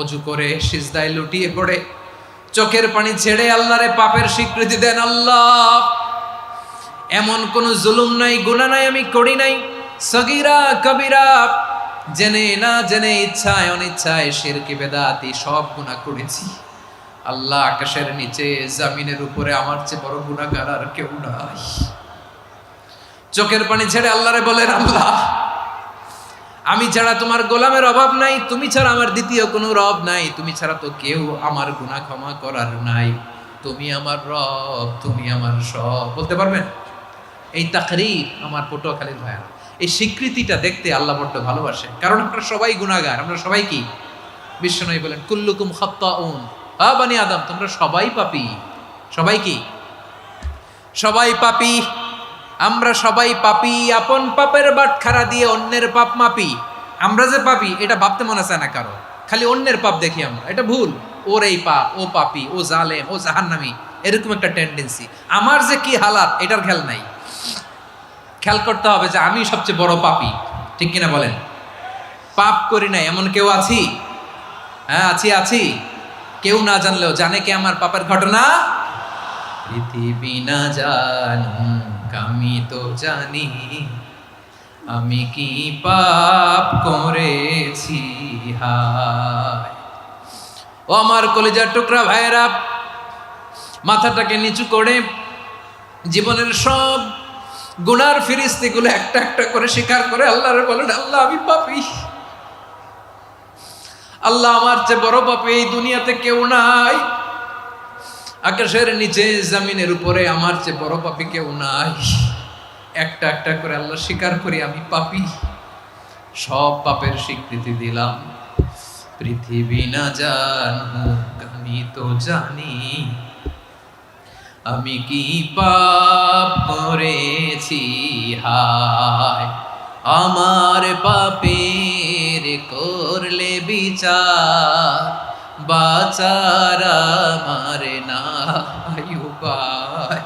অজু করে সিজদায় লুটিয়ে পড়ে চোখের পানি ছেড়ে আল্লাহরে পাপের স্বীকৃতি দেন। আল্লাহ, এমন কোন জুলুম নাই, গুনাহ নাই আমি করি নাই, সগীরা কবিরা, জেনে না জেনে, ইচ্ছায় অনিচ্ছায়, শিরকি বেদাতি সব গুনাহ করেছি। আল্লাহ, আকাশের নিচে জমিনের উপরে আমার চেয়ে বড় গুনাহগার আর কেউ নাই। চোখের পানি ছেড়ে আল্লাহরে বলেন, আল্লাহ, আমি ছাড়া তোমার গোলামের অভাব নাই, তুমি ছাড়া আমার দ্বিতীয় কোনো রব নাই, তুমি ছাড়া তো কেউ আমার গুনাহ ক্ষমা করার নাই, তুমি আমার রব, তুমি আমার সব। বলতে পারবেন? এই তাকরীর আমার পটুয়াখালীর ভাইয়া, এই স্বীকৃতিটা দেখতে আল্লাহ বড্ড ভালোবাসে, কারণ আমরা সবাই গুনাহগার। আমরা সবাই কি? বিশ্বনবী বলেন, কুল্লুকুম খাত্তাউন, বানি আদম, তোমরা সবাই পাপী। সবাই কি? সবাই পাপী। আমরা সবাই পাপী। আপন পাপের বাটখারা দিয়ে অন্যের পাপ মাপি। আমরা যে পাপী এটা ভাবতে মনে চায় না কারো, খালি অন্যের পাপ দেখি আমরা, এটা ভুল। ওর এই পাপ, ও পাপী, ও জালেম, ও জাহান্নামী, এরকম একটা টেন্ডেন্সি। আমার যে কি হালাত এটার খেয়াল নাই। খেয়াল করতে হবে যে আমি সবচেয়ে বড় পাপী, ঠিক কিনা বলেন? পাপ করি নাই এমন কেউ আছি? হ্যাঁ, আছি। কেউ না জানলেও জানে কে আমার পাপের ঘটনা? পৃথিবী না জানুক আমি তো জানি, আমি কি পাপ করেছি। হায় ও আমার কলিজার টুকরা ভাইয়েরা, মাথাটাকে নিচু করে জীবনের সব গুনার ফিরিস্তিগুলো একটা একটা করে স্বীকার করে আল্লাহরে বলেন, আল্লাহ, আমি পাপী। আল্লাহ, আমার চেয়ে বড় পাপী এই দুনিয়াতে কেউ নাই। আকাশের নিচে জমিনের উপরে আমার চেয়ে বড় পাপী কেউ নাই। একটা একটা করে আল্লাহ স্বীকার করি আমি পাপী। সব পাপের স্বীকৃতি দিলাম। পৃথিবী না জানুক আমি তো জানি, আমি কি পাপ করেছি। হায় আমার পাপের করলে বিচার, বাঁচার আমার নাই উপায়।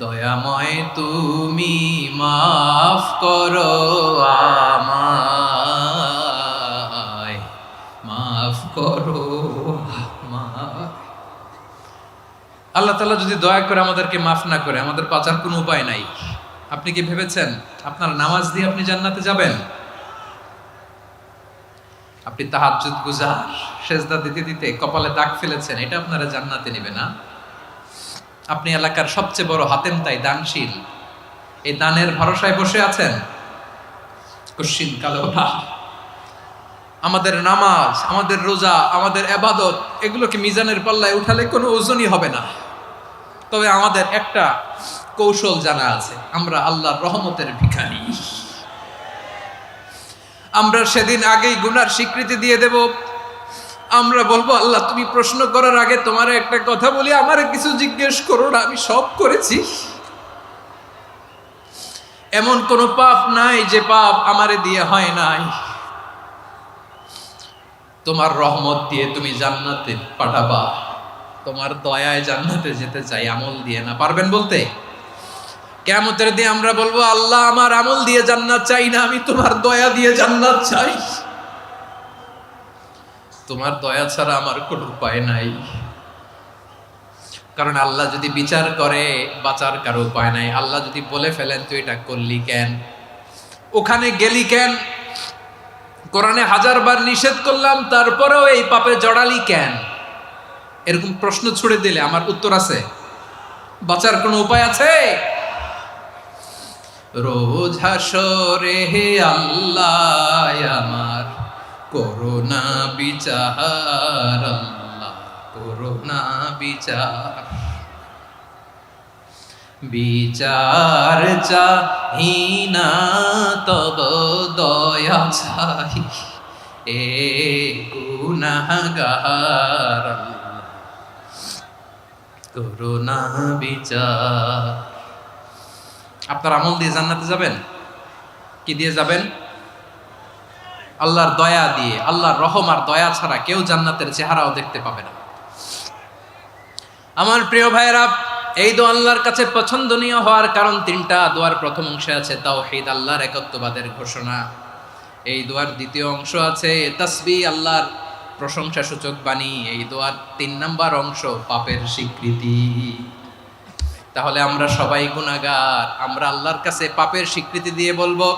দয়াময় তুমি মাফ করো আমায়, মাফ করো আমায়। আল্লাহ তাআলা যদি দয়া করে আমাদেরকে মাফ না করে, আমাদের বাঁচার কোনো উপায় নাই। আপনি কি ভেবেছেন আপনার নামাজ দিয়ে আপনি জান্নাতে যাবেন? আপনি তাহাজ্জুদ গুজার, সেজদা দিতে দিতে কপালে দাগ ফেলেছেন, এটা আপনারা জান্নাতে নেবে না। আপনি এলাকার সবচেয়ে বড় হাতেম তাই, দানশীল, এই দানের ভরসায় বসে আছেন, কশিন কালো না। আমাদের নামাজ, আমাদের রোজা, আমাদের ইবাদত, এগুলোকে মিজানের পাল্লায় উঠালে কোনো ওজনই হবে না। তবে আমাদের একটা কৌশল জানা আছে, আমরা আল্লাহর রহমতের ভিখারি। আমরা সেদিন আগেই গুনার স্বীকৃতি দিয়ে দেব। আমরা বলবো, আল্লাহ, তুমি প্রশ্ন করার আগে তোমার একটা কথা বলি, আমারে কিছু জিজ্ঞেস করো না, আমি সব করেছি। এমন কোন পাপ নাই যে পাপ আমারে দিয়ে হয় নাই। তোমার রহমত দিয়ে তুমি জান্নাতে পাঠাবা, তোমার দয়ায় জান্নাতে যেতে চাই, আমল দিয়ে না। পারবেন বলতে? কিয়ামতের দিন আমরা বলবো, আল্লাহ, আমার আমল দিয়ে জান্নাত চাই না, আমি তোমার দয়া দিয়ে জান্নাত চাই। তোমার দয়া ছাড়া আমার কোনো উপায় নাই। কারণ আল্লাহ যদি বিচার করে, বাঁচার কারো উপায় নাই। আল্লাহ যদি বলে ফেলেন তুই এটা করলি কেন, ওখানে গেলি কেন, কোরআনে 1000 বার নিষেধ করলাম তারপরেও এই পাপে জড়ালি কেন, এরকম প্রশ্ন ছুড়ে দিলে আমার উত্তর আছে? বাঁচার কোনো উপায় আছে? রোজ হাসরে হে আল্লাহ আমার করোনা বিচার, আল্লাহ করোনা বিচার। বিচার চাহি না তব দয়া চাই, এ গুনাহগার, আল্লাহ করোনা বিচার। আপনার আমল দিয়ে জান্নাতে যাবেন? কি দিয়ে যাবেন? আল্লাহর দয়া দিয়ে। আল্লাহর রহম আর দয়া ছাড়া কেউ জান্নাতের চেহারাও দেখতে পাবে না। আমার প্রিয় ভাইয়েরা, এই দোয়া আল্লাহর কাছে পছন্দনীয় হওয়ার কারণ 3টা। দোয়ার প্রথম অংশে আছে তাওহীদ, আল্লাহর একত্ববাদের ঘোষণা। এই দোয়ার দ্বিতীয় অংশ আছে তাসবিহ, আল্লাহর প্রশংসা সূচক বাণী। এই দোয়ার 3 নাম্বার অংশ পাপের স্বীকৃতি। তাহলে আমরা সবাই গুনাহগার, আমরা আল্লাহর কাছে পাপের স্বীকৃতি দিয়ে বলবো,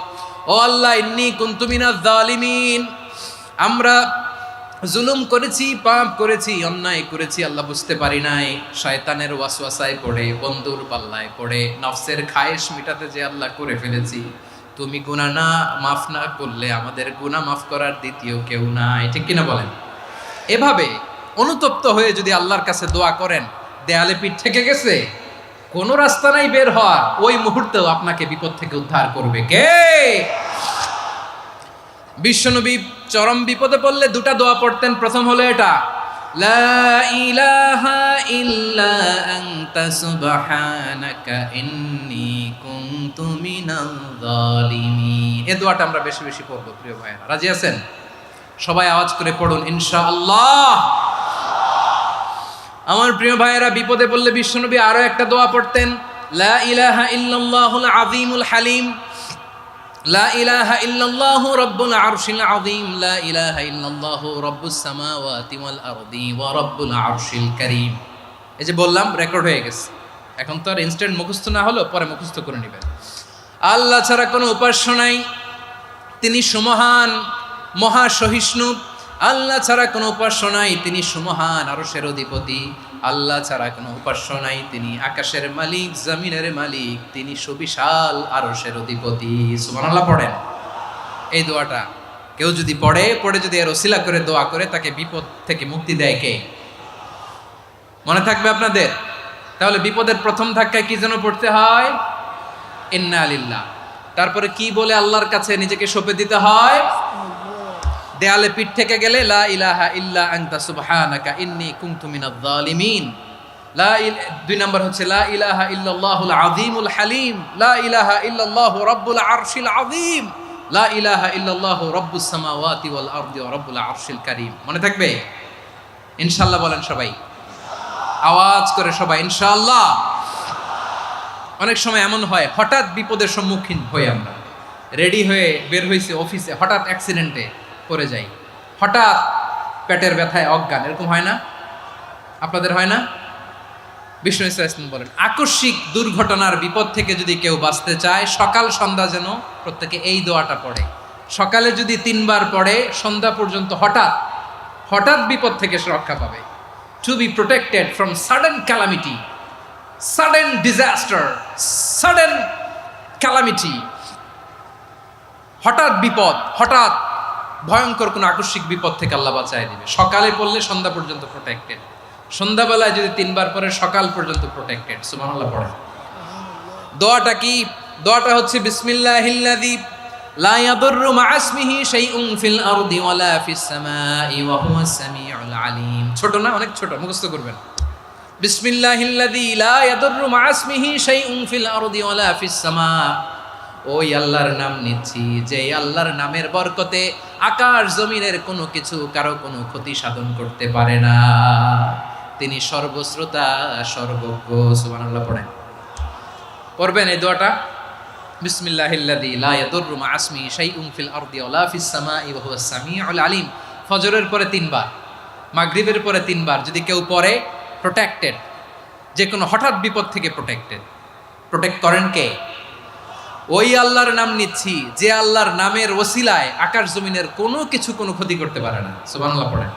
ও আল্লাহ ইন্নী কুনতু মিনাজ জালিমিন, আমরা জুলুম করেছি, পাপ করেছি, অন্যায় করেছি, আল্লাহ বুঝতে পারি নাই, শয়তানের ওয়াসওয়াসায় পড়ে, বন্ধুর পাল্লায় পড়ে, নফসের খায়েশ মিটাতে যে আল্লাহ করে ফেলেছি। তুমি গুনাহ না মাফ না করলে আমাদের গুনাহ মাফ করার দ্বিতীয় কেউ নাই, ঠিক কিনা বলেন? এভাবে অনুতপ্ত হয়ে যদি আল্লাহর কাছে দোয়া করেন, দেয়ালে পিঠ থেকে গেছে, কোনো রাস্তা নাই বের হওয়ার, ওই মুহূর্তেও আপনাকে বিপদ থেকে উদ্ধার করবে কে? বিশ্বনবী চরম বিপদে পড়লে 2টা দোয়া পড়তেন। প্রথম হলো এটা, লা ইলাহা ইল্লা আনতা সুবহানাকা ইন্নী কুনতু মিনাল জালিমিন। এই দোয়াটা আমরা বেশি বেশি পড়ব প্রিয় ভাইরা, রাজি আছেন? সবাই আওয়াজ করে পড়ুন ইনশাআল্লাহ। আমার প্রিয় ভাইয়েরা, বিপদে পড়লে বিশ্বনবী আরো একটা দোয়া পড়তেন, লা ইলাহা ইল্লাল্লাহুল আযীমুল হালিম, লা ইলাহা ইল্লাল্লাহু রাব্বুল আরশিল আযীম, লা ইলাহা ইল্লাল্লাহু রাব্বুস সামাওয়াতি ওয়াল আরদি ওয়া রাব্বুল আরশিল কারীম। এই যে বললাম, রেকর্ড হয়ে গেছে, এখন তো আর ইনস্ট্যান্ট মুখস্থ না হলো, পরে মুখস্থ করে নেবেন। আল্লাহ ছাড়া কোনো উপাস্য নাই, তিনি সুমহান, মহা সহিষ্ণু। আল্লাহ ছাড়া কোনো উপাস্য নাই, তিনি সুমহান, আরশের অধিপতি। আল্লাহ ছাড়া কোনো উপাস্য নাই, তিনি আকাশের মালিক, জমিনের মালিক, তিনি সুবিশাল আরশের অধিপতি। সুবহানাল্লাহ পড়েন। এই দোয়াটা কেউ যদি পড়ে যদি এর ওসিলা করে দোয়া করে, তাকে বিপদ থেকে মুক্তি দেয় কে? মনে থাকবে আপনাদের? তাহলে বিপদের প্রথম ধাক্কায় কি যেন পড়তে হয়? ইন্না লিল্লাহ। তারপরে কি বলে আল্লাহর কাছে নিজেকে সঁপে দিতে হয়? দেয়ালে পিঠ থেকে গেলে লা ইলাহা ইল্লা আনতা সুবহানাকা ইন্নী কুনতু মিনাজ জালিমিন। 2 নাম্বার হচ্ছে লা ইলাহা ইল্লাল্লাহুল আযীমুল হালিম, লা ইলাহা ইল্লাল্লাহু রাব্বুল আরশিল আযীম, লা ইলাহা ইল্লাল্লাহু রাব্বুস সামাওয়াতি ওয়াল আরদি ওয়া রাব্বুল আরশিল কারীম। মনে থাকবে? ইনশাআল্লাহ বলেন সবাই, আওয়াজ করে সবাই ইনশাআল্লাহ। অনেক সময় এমন হয়, হঠাৎ বিপদের সম্মুখীন হই আমরা, রেডি হয়ে বের হইছে অফিসে, হঠাৎ অ্যাক্সিডেন্টে পড়ে যাই, হঠাৎ পেটের ব্যথায় অজ্ঞান, এরকম হয় না? আপনাদের হয় না? বিষ্ণু ইসলাম বলেন, আকস্মিক দুর্ঘটনার বিপদ থেকে যদি কেউ বাঁচতে চায়, সকাল সন্ধ্যা যেন প্রত্যেকে এই দোয়াটা পড়ে। সকালে যদি 3 বার পড়ে, সন্ধ্যা পর্যন্ত হঠাৎ বিপদ থেকে সে রক্ষা পাবে। To be protected from sudden calamity, sudden disaster, sudden calamity, হঠাৎ বিপদ, হঠাৎ ভয়ঙ্কর কোনো আকস্মিক বিপদ থেকে আল্লাহ বাঁচায় দিবে। সকালে পড়লে সন্ধ্যা পর্যন্ত প্রোটেক্টেড, সন্ধ্যাবেলায় যদি 3 বার পরে সকাল পর্যন্ত প্রোটেক্টেড। সুবহানাল্লাহ পড়েন। দোয়াটা কি? দোয়াটা হচ্ছে বিসমিল্লাহিল্লাযী লা ইয়াদুররু মা'a ইসমিহি শাইউন ফিল আরদি ওয়ালা ফিস সামাই ওয়া হুয়াস সামিউল আলিম। ছোট না? অনেক ছোট, মুখস্থ করবেন। বিসমিল্লাহিল্লাযী লা ইয়াদুররু মা'a ইসমিহি শাইউন ফিল আরদি ওয়ালা ফিস সামা। ওই আল্লাহর নাম নিচ্ছি, যে আল্লাহর নামের বরকতে আকাশ জমিনের কোনো কিছু কারো কোনো ক্ষতি সাধন করতে পারে না। তিনি সর্বশ্রোতা, সর্বজ্ঞ। সুবহানাল্লাহ পড়েন। পড়বেন এই দোয়াটা, বিসমিল্লাহিল্লাযী লা ইয়াদুররু মা'a ইসমিহি শাইউন ফিল আরদি ওয়ালা ফিস সামাই ওয়া হুয়াস সামিউল আলিম। ফজরের পরে 3 বার, মাগরিবের পরে 3 বার যদি কেউ পড়ে, প্রোটেক্টেড, যে কোনো হঠাৎ বিপদ থেকে প্রোটেক্ট করেন কে? ওই আল্লাহর নাম নিচ্ছি, যে আল্লাহর নামের ওসিলায় আকাশ জমিনের কোনো কিছু কোনো ক্ষতি করতে পারে না। সুবহানাল্লাহ পড়েন।